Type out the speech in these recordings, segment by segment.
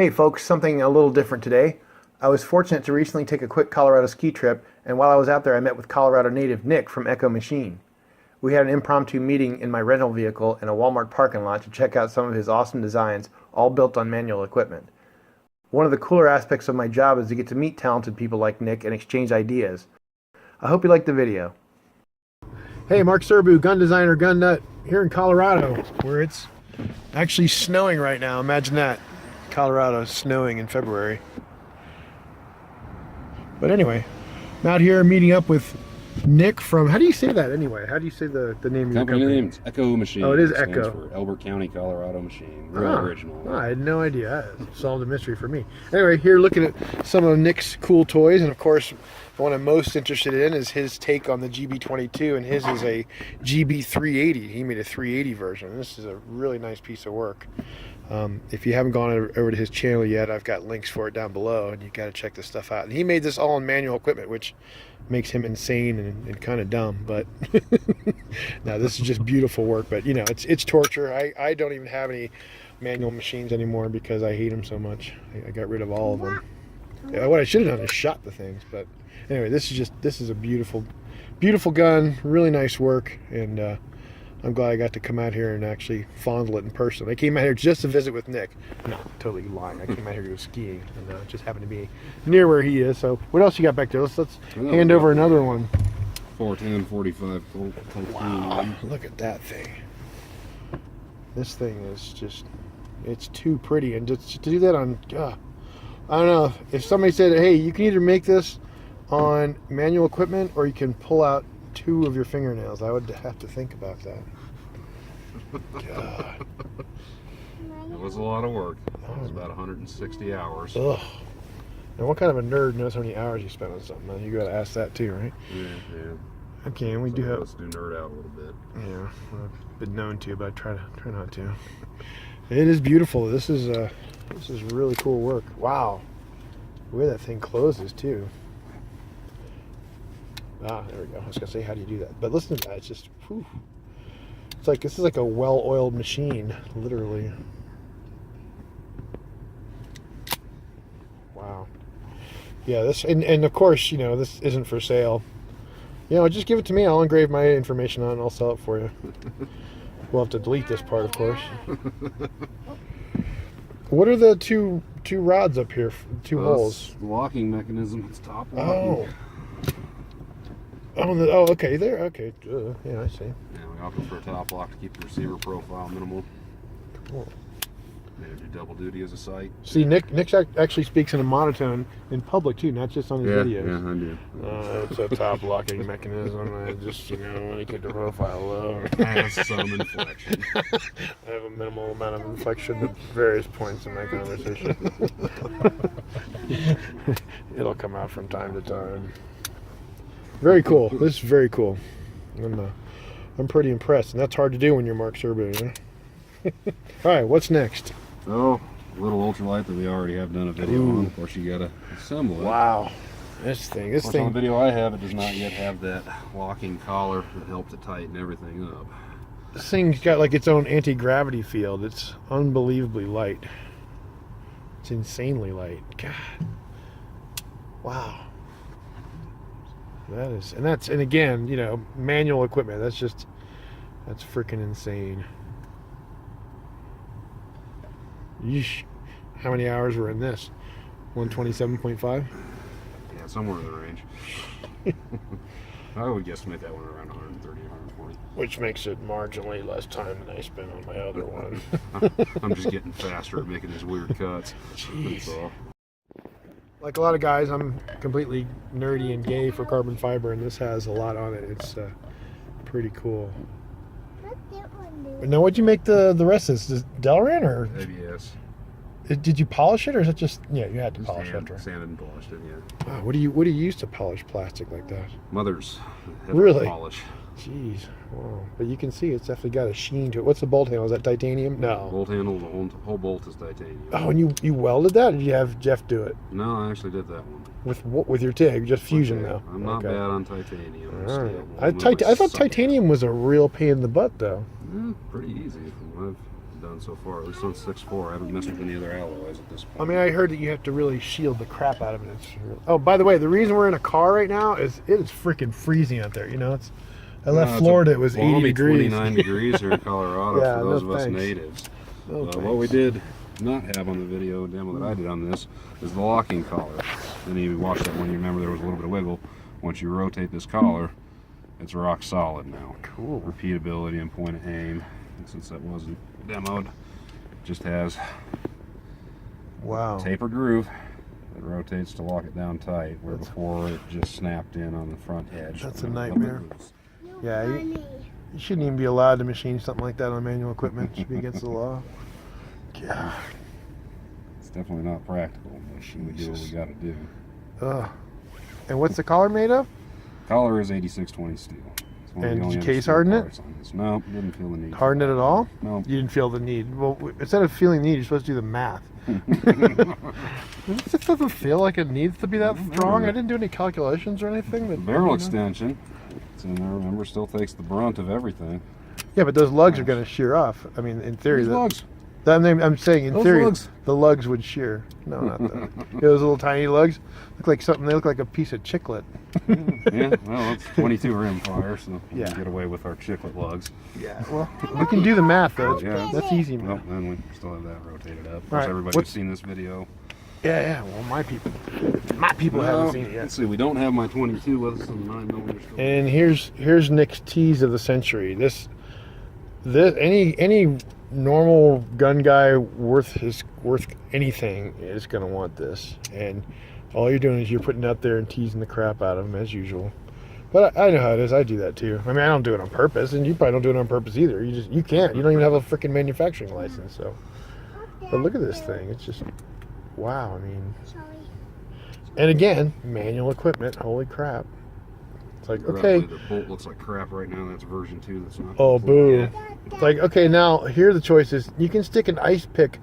Hey folks, something a little different today. I was fortunate to recently take a quick Colorado ski trip, and while I was out there I met with Colorado native Nick from ECCO Machine. We had an impromptu meeting in my rental vehicle in a Wal Mart parking lot to check out some of his awesome designs, all built on manual equipment. One of the cooler aspects of my job is to get to meet talented people like Nick and exchange ideas. I hope you liked the video. Hey, Mark Serbu, gun designer, gun nut, here in Colorado, where it's actually snowing right now. Imagine that. Colorado snowing in February. But anyway, I'm out here meeting up with Nick from, how do you say that anyway? How do you say the name of your company? Name is ECCO Machine. Oh, it is Stands ECCO. for Elbert County, Colorado Machine. Real original. Oh, I had no idea. That solved a mystery for me. Anyway, here looking at some of Nick's cool toys, and of course, the one I'm most interested in is his take on the GB22, and his is a GB380. He made a 380 version. This is a really nice piece of work. If you haven't gone over to his channel yet, I've got links for it down below, and you got to check this stuff out. And he made this all in manual equipment, which makes him insane and kind of dumb. But no, this is just beautiful work. But you know, it's torture. I don't even have any manual machines anymore because I hate them so much. I got rid of all of them. Yeah, what I should have done is shot the things. But anyway, this is a beautiful gun. Really nice work, and I'm glad I got to come out here and actually fondle it in person. I came out here just to visit with Nick. No, totally lying. I came out here to go skiing, and just happened to be near where he is. So what else you got back there? Let's hand over another one. 410 45 Colt. Wow, look at that thing. This thing is just, it's too pretty. And just to do that on, I don't know, if somebody said, hey, you can either make this on manual equipment or you can pull out 2 of your fingernails, I would have to think about that. God. It was a lot of work. It was about 160 hours. Ugh. And what kind of a nerd knows how many hours you spent on something? You got to ask that too, right? Yeah. Okay, and we do have. Let's do nerd out a little bit. Yeah, I've been known to, but I try not to. It is beautiful. This is really cool work. Wow, the way that thing closes too. Ah, there we go. I was gonna say, how do you do that? But listen to that. It's just, whew. It's like, this is like a well-oiled machine, literally. Wow. Yeah, this, and of course, you know, this isn't for sale. You know, just give it to me. I'll engrave my information on it and I'll sell it for you. We'll have to delete this part, of course. What are the two rods up here? Two holes? Locking mechanism. It's top locking. Oh, okay, there, okay, yeah, I see. Yeah, we opted for a top lock to keep the receiver profile minimal. Cool. They do double duty as a sight. See, Nick actually speaks in a monotone in public too, not just on his videos. Yeah, I do. It's a top locking mechanism. I just, you know, want to keep the profile low. And some inflection. I have a minimal amount of inflection at various points in my conversation. It'll come out from time to time. Very cool. This is very cool. I'm pretty impressed, and that's hard to do when you're Mark Serbu, you know? All right, what's next? Oh, a little ultralight that we already have done a video on. Of course, you gotta assemble it. Wow, this thing. On the video I have, it does not yet have that locking collar that helps to tighten everything up. This thing's got like its own anti-gravity field. It's unbelievably light. It's insanely light. God. Wow. That is, and again, you know, manual equipment. That's freaking insane. Yeesh. How many hours were in this? 127.5? Yeah, somewhere in the range. I would guesstimate that one around 130, 140. Which makes it marginally less time than I spent on my other one. I'm just getting faster at making these weird cuts. Jeez. Like a lot of guys, I'm completely nerdy and gay for carbon fiber, and this has a lot on it. It's pretty cool. Now, what'd you make the rest of this? Is it Delrin or? ABS. Did you polish it, or is it just, yeah, you had to polish it? Sanded and polished it, yeah. Wow, what do you use to polish plastic like that? Mother's. Really? Polish. Jeez, wow. But you can see it's definitely got a sheen to it. What's the bolt handle? Is that titanium? No. Bolt handle, the whole bolt is titanium. Oh, and you welded that, or did you have Jeff do it? No, I actually did that one. With your TIG, just fusion though. I'm not bad on titanium. Right. I thought titanium was a real pain in the butt though. Yeah, pretty easy. I've done so far. At least on 6.4, I haven't messed with any other alloys at this point. I mean, I heard that you have to really shield the crap out of it. Oh, by the way, the reason we're in a car right now is it is freaking freezing out there. You know, I left Florida, it was 80 degrees. 29 degrees here in Colorado Yeah, for those no of us thanks. natives. No What we thanks. did not have on the video demo that I did on this is the locking collar. And you watch that one, you remember there was a little bit of wiggle. Once you rotate this collar, it's rock solid now. Cool. Repeatability and point of aim. And since that wasn't demoed, it just has Wow. taper groove that rotates to lock it down tight, where before it just snapped in on the front edge. That's a nightmare. Yeah, you shouldn't even be allowed to machine something like that on manual equipment. It should be against the law. Yeah. It's definitely not practical, but we do what we got to do. Ugh. And what's the collar made of? Collar is 8620 steel. It's one of And the only did you case understeel harden it? parts on this. No, didn't feel the need. Harden it at all? No. You didn't feel the need. Well, instead of feeling the need, you're supposed to do the math. It doesn't feel like it needs to be that strong. I didn't do any calculations or anything. The barrel extension, it's in there, remember, still takes the brunt of everything. Yeah, but those lugs are going to shear off. I mean, in theory, Those lugs. I'm saying in Those theory, lugs. the lugs would shear. No, not that. Those little tiny lugs look like something. They look like a piece of chiclet. Yeah, well, it's 22 rim fire, so we Yeah. can get away with our chiclet lugs. Yeah. Well, we can do the math though. Yeah. That's easy, Well, man. then we still have that rotated up. Of All course, right, everybody who's seen this video. Yeah. Well, my people haven't seen it yet. Let's see, we don't have my 22 with us, and 9mm still. And here's Nick's tease of the century. This any normal gun guy worth anything is gonna want this. And all you're doing is you're putting it out there and teasing the crap out of them as usual. But I know how it is. I do that too. I mean, I don't do it on purpose, and you probably don't do it on purpose either. You can't. You don't even have a freaking manufacturing license. So, but look at this thing. It's just wow. I mean, and again, manual equipment. Holy crap! It's like okay. The bolt looks like crap right now. That's version 2. That's not. Oh, boo. Yeah. It's like, okay, now here are the choices. You can stick an ice pick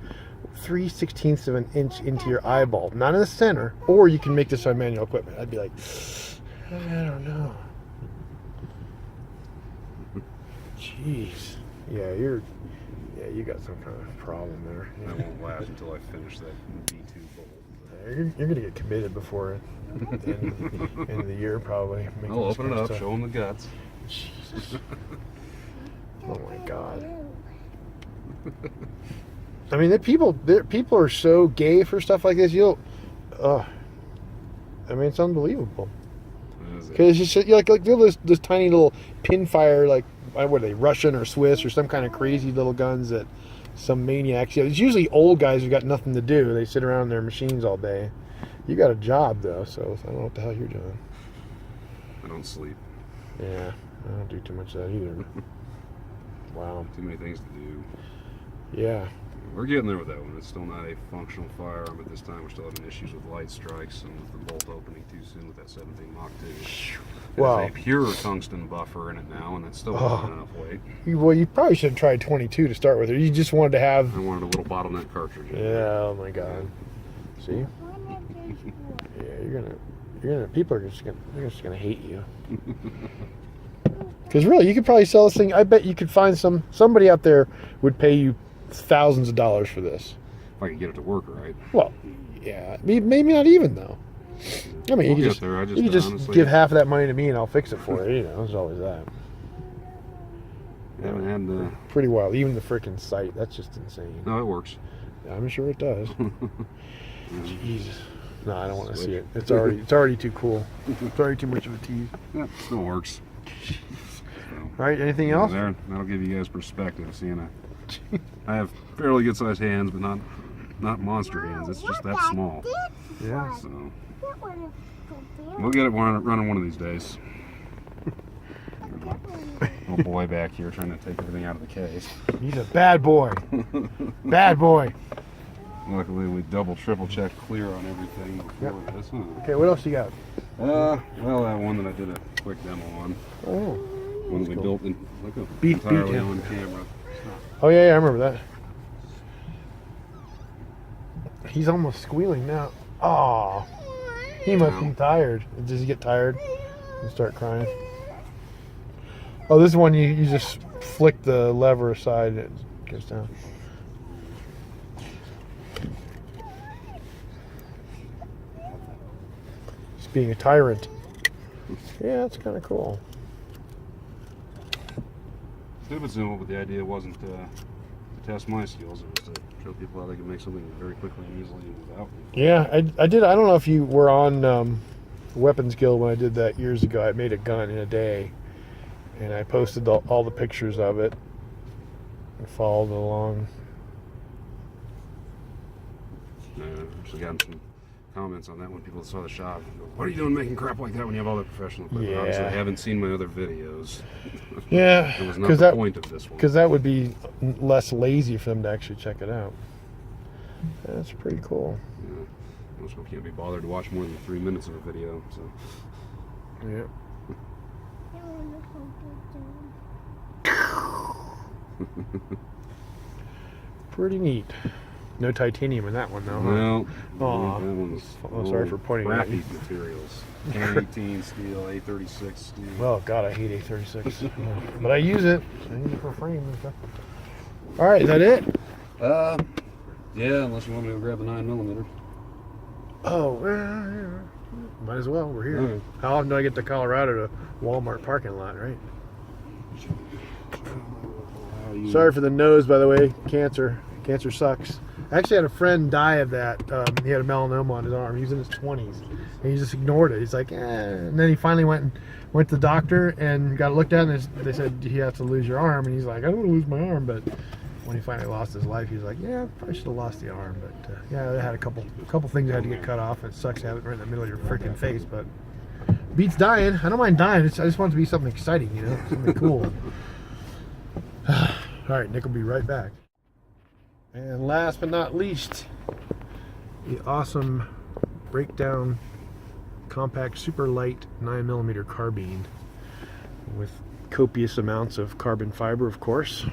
3/16 of an inch into your eyeball, not in the center, or you can make this on manual equipment. I'd be like, I don't know. Jeez. Yeah, you got some kind of problem there. That won't last until I finish that D2 bolt. You're gonna get committed before the end of the year, probably. making I'll this open it kind of up, stuff. show them the guts. Jesus. Oh my God. I mean, people are so gay for stuff like this. I mean, it's unbelievable. Because it's just like this tiny little pinfire, like what are they, Russian or Swiss or some kind of crazy little guns that some maniacs. It's usually old guys who got nothing to do. They sit around their machines all day. You got a job though, so I don't know what the hell you're doing. I don't sleep. Yeah, I don't do too much of that either. Wow. Too many things to do. Yeah. We're getting there with that one. It's still not a functional firearm at this time. We're still having issues with light strikes and with the bolt opening too soon with that 17 Mach 2. Wow. There's a pure tungsten buffer in it now, and that's still not enough weight. Well, you probably should have tried 22 to start with. Or you just wanted to have. I wanted a little bottleneck cartridge. Yeah. Oh my God. See. Yeah, you're gonna. People are just gonna hate you. Because really, you could probably sell this thing. I bet you could find somebody out there would pay you thousands of dollars for this. If I could get it to work right. Well, yeah, maybe not even though. I mean, you could just honestly, give half of that money to me and I'll fix it for you. You know, there's always that. I haven't had the. Pretty wild. Even the freaking sight. That's just insane. No, it works. I'm sure it does. Jesus. No, I don't want to see it. It's already too cool. It's already too much of a tease. Yeah, it still works. All right, anything else? That'll give you guys perspective. Seeing I have fairly good sized hands, but not monster hands. It's just that small. Yeah. So we'll get it running one of these days. Little boy back here trying to take everything out of the case. He's a bad boy. Bad boy. Luckily, we triple checked clear on everything before this. Okay, what else you got? Well, that one that I did a quick demo on. Oh. One that we built in Beat entirely him. on camera. Oh yeah, I remember that. He's almost squealing now. Oh, he must be tired. Does he get tired and start crying? Oh, this one you just flick the lever aside and it goes down. being a tyrant. Yeah, that's kind of cool. Stupid simple, but the idea wasn't to test my skills. It was to show people how they can make something very quickly and easily without. Yeah, I did. I don't know if you were on Weapons Guild when I did that years ago. I made a gun in a day, and I posted all the pictures of it and followed along. Actually gotten some comments on that when people saw the shop. What are you doing making crap like that when you have all that professional equipment? Yeah. Obviously, they haven't seen my other videos. Yeah, It was not the point of this one. because that would be less lazy for them to actually check it out. That's pretty cool. Yeah. Most people can't be bothered to watch more than 3 minutes of a video, so. Yeah. Pretty neat. No titanium in that one, though. Huh? Well, Aw. that one's Sorry for pointing at you. crappy materials. 1018 steel, A36 steel. Oh God, I hate A36. Yeah. But I use it. I use it for frame and stuff. All right, is that it? Yeah, unless you want me to grab the 9mm. Oh, might as well. We're here. All right. How often do I get to Colorado to Wal Mart parking lot, right? Sorry for the nose, by the way. Cancer sucks. I actually had a friend die of that. He had a melanoma on his arm. He was in his 20s, and he just ignored it. He's like, eh. And then he finally went to the doctor and got it looked at, and they said you have to lose your arm. And he's like, I don't want to lose my arm. But when he finally lost his life, he was like, yeah, I probably should have lost the arm. But yeah, I had a couple things I had to get cut off. It sucks to have it right in the middle of your freaking face, but beats dying. I don't mind dying. I just want it to be something exciting, you know, something cool. All right, Nick will be right back. And last but not least, the awesome breakdown compact super light 9mm carbine with copious amounts of carbon fiber, of course.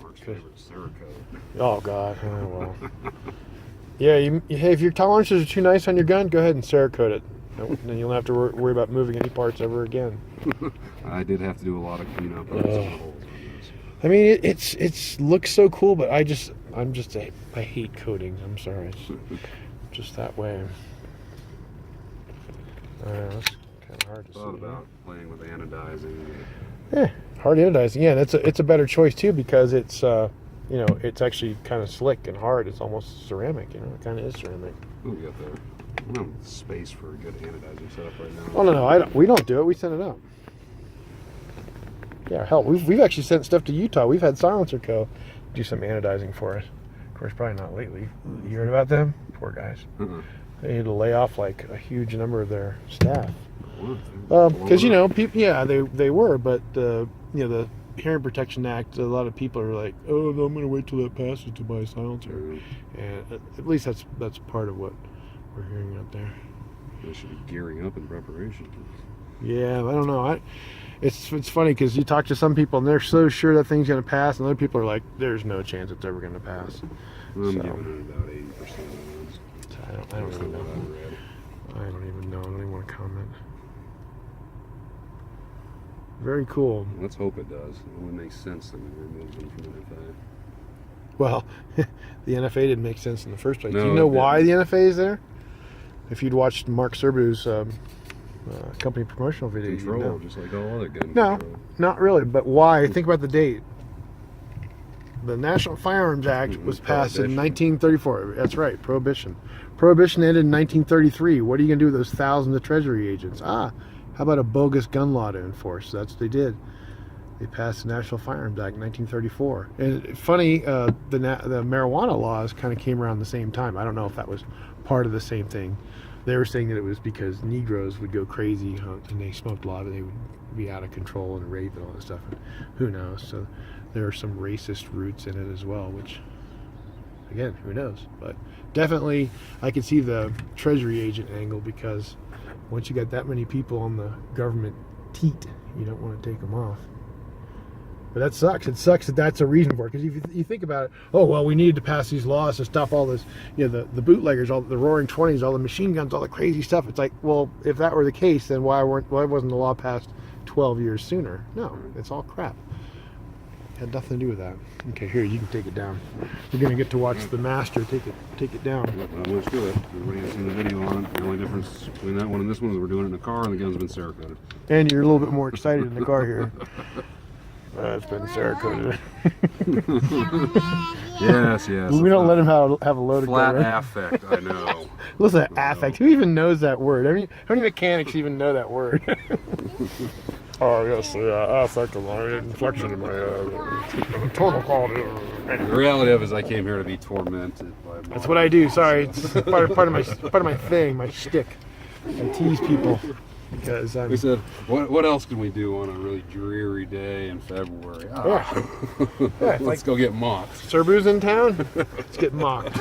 Mark's favorite Cerakote. Oh God, oh well. Yeah, hey, if your tolerances are too nice on your gun, go ahead and Cerakote it. Then you'll have to worry about moving any parts ever again. I did have to do a lot of cleanup on some holes on this. I mean, it looks so cool, but I hate coatings. I'm sorry, it's just that way. That's kind of hard to see. Thought about playing with anodizing. Yeah, hard anodizing. Yeah, it's a better choice too because it's it's actually kind of slick and hard. It's almost ceramic. You know, it kind of is ceramic. What do we got there? I don't have space for a good anodizing setup right now. Oh no, we don't do it. We send it out. Yeah, hell, we've actually sent stuff to Utah. We've had Silencer Co. do some anodizing for us. Of course, probably not lately. You heard about them? Poor guys. They had to lay off like a huge number of their staff. Because people, yeah, they were, but the Hearing Protection Act, a lot of people are like, oh, no, I'm going to wait till that passes to buy a silencer, and at least that's part of what we're hearing out there. They should be gearing up in preparation. Yeah, I don't know. It's funny because you talk to some people and they're so sure that thing's going to pass, and other people are like, "There's no chance it's ever going to pass." I'm giving it about 80%. I don't even know. I don't even know. I don't even want to comment. Very cool. Let's hope it does. It only makes sense that we remove them from the NFA. Well, the NFA didn't make sense in the first place. No, Do you know why the NFA is there? If you'd watched Mark Serbu's company promotional video, Control, you know. just like all other gun No, control. not really. But why? Think about the date. The National Firearms Act was passed in 1934. That's right, Prohibition. Prohibition ended in 1933. What are you going to do with those thousands of Treasury agents? How about a bogus gun law to enforce? That's what they did. They passed the National Firearms Act in 1934. And funny, the marijuana laws kind of came around the same time. I don't know if that was part of the same thing. They were saying that it was because Negroes would go crazy and they smoked a lot and they would be out of control and rape and all that stuff. And who knows? So there are some racist roots in it as well, which, again, who knows? But definitely I could see the Treasury agent angle, because once you got that many people on the government teat, you don't want to take them off. But that sucks. It sucks that that's a reason for it. Because if you think about it, oh, well, we needed to pass these laws to stop all this, the bootleggers, all the Roaring 20s, all the machine guns, all the crazy stuff. It's like, well, if that were the case, then why wasn't the law passed 12 years sooner? No, it's all crap. Had nothing to do with that. Okay, here, you can take it down. You're gonna get to watch the master take it down. Let's do it. Everybody has seen the video on it. The only difference between that one and this one is we're doing it in a car and the gun's been Cerakoted. And you're a little bit more excited in the car here. It's been Cerakoted. Yes. We don't let him have a loaded flat gun. Right? affect, I know. Listen to affect. Who even knows that word? I mean, how many mechanics even know that word? Oh, yes, affect of my inflection of my total quality. The reality of it is I came here to be tormented by That's what I do. Sorry, it's part of my thing, my shtick. I tease people because I'm. We said, what else can we do on a really dreary day in February? Let's go get mocked. Serbu's in town. Let's get mocked.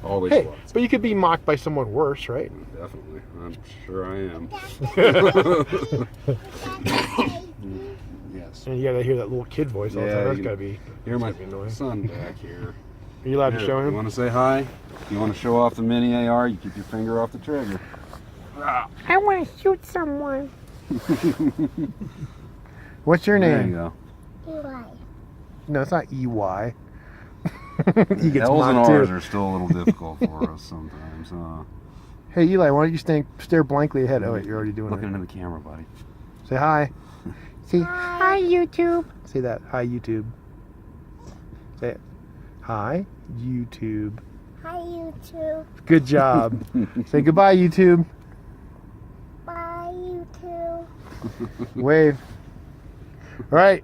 Always Hey, was. but you could be mocked by someone worse, right? Definitely. I'm sure I am. Yes. And you gotta hear that little kid voice all the time. That's gotta be. Hear my annoying. son back here. Are you allowed to show You him? want to say hi? You want to show off the mini AR? You keep your finger off the trigger. I want to shoot someone. What's your There you name? go. Eli. No, it's not EY. He gets L's and mocked R's too. are still a little difficult for us sometimes. Hey Eli, why don't you stare blankly ahead? Oh wait, you're already doing Looking it. into the camera, buddy. Say hi. Say Hi, YouTube. Say that. Hi YouTube. Say it. Hi YouTube. Hi, YouTube. Good job. Say goodbye YouTube. Bye, YouTube. Wave. All right,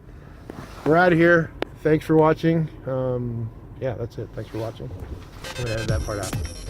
we're out of here. Thanks for watching. Yeah, that's it. Thanks for watching. I'm gonna edit that part out.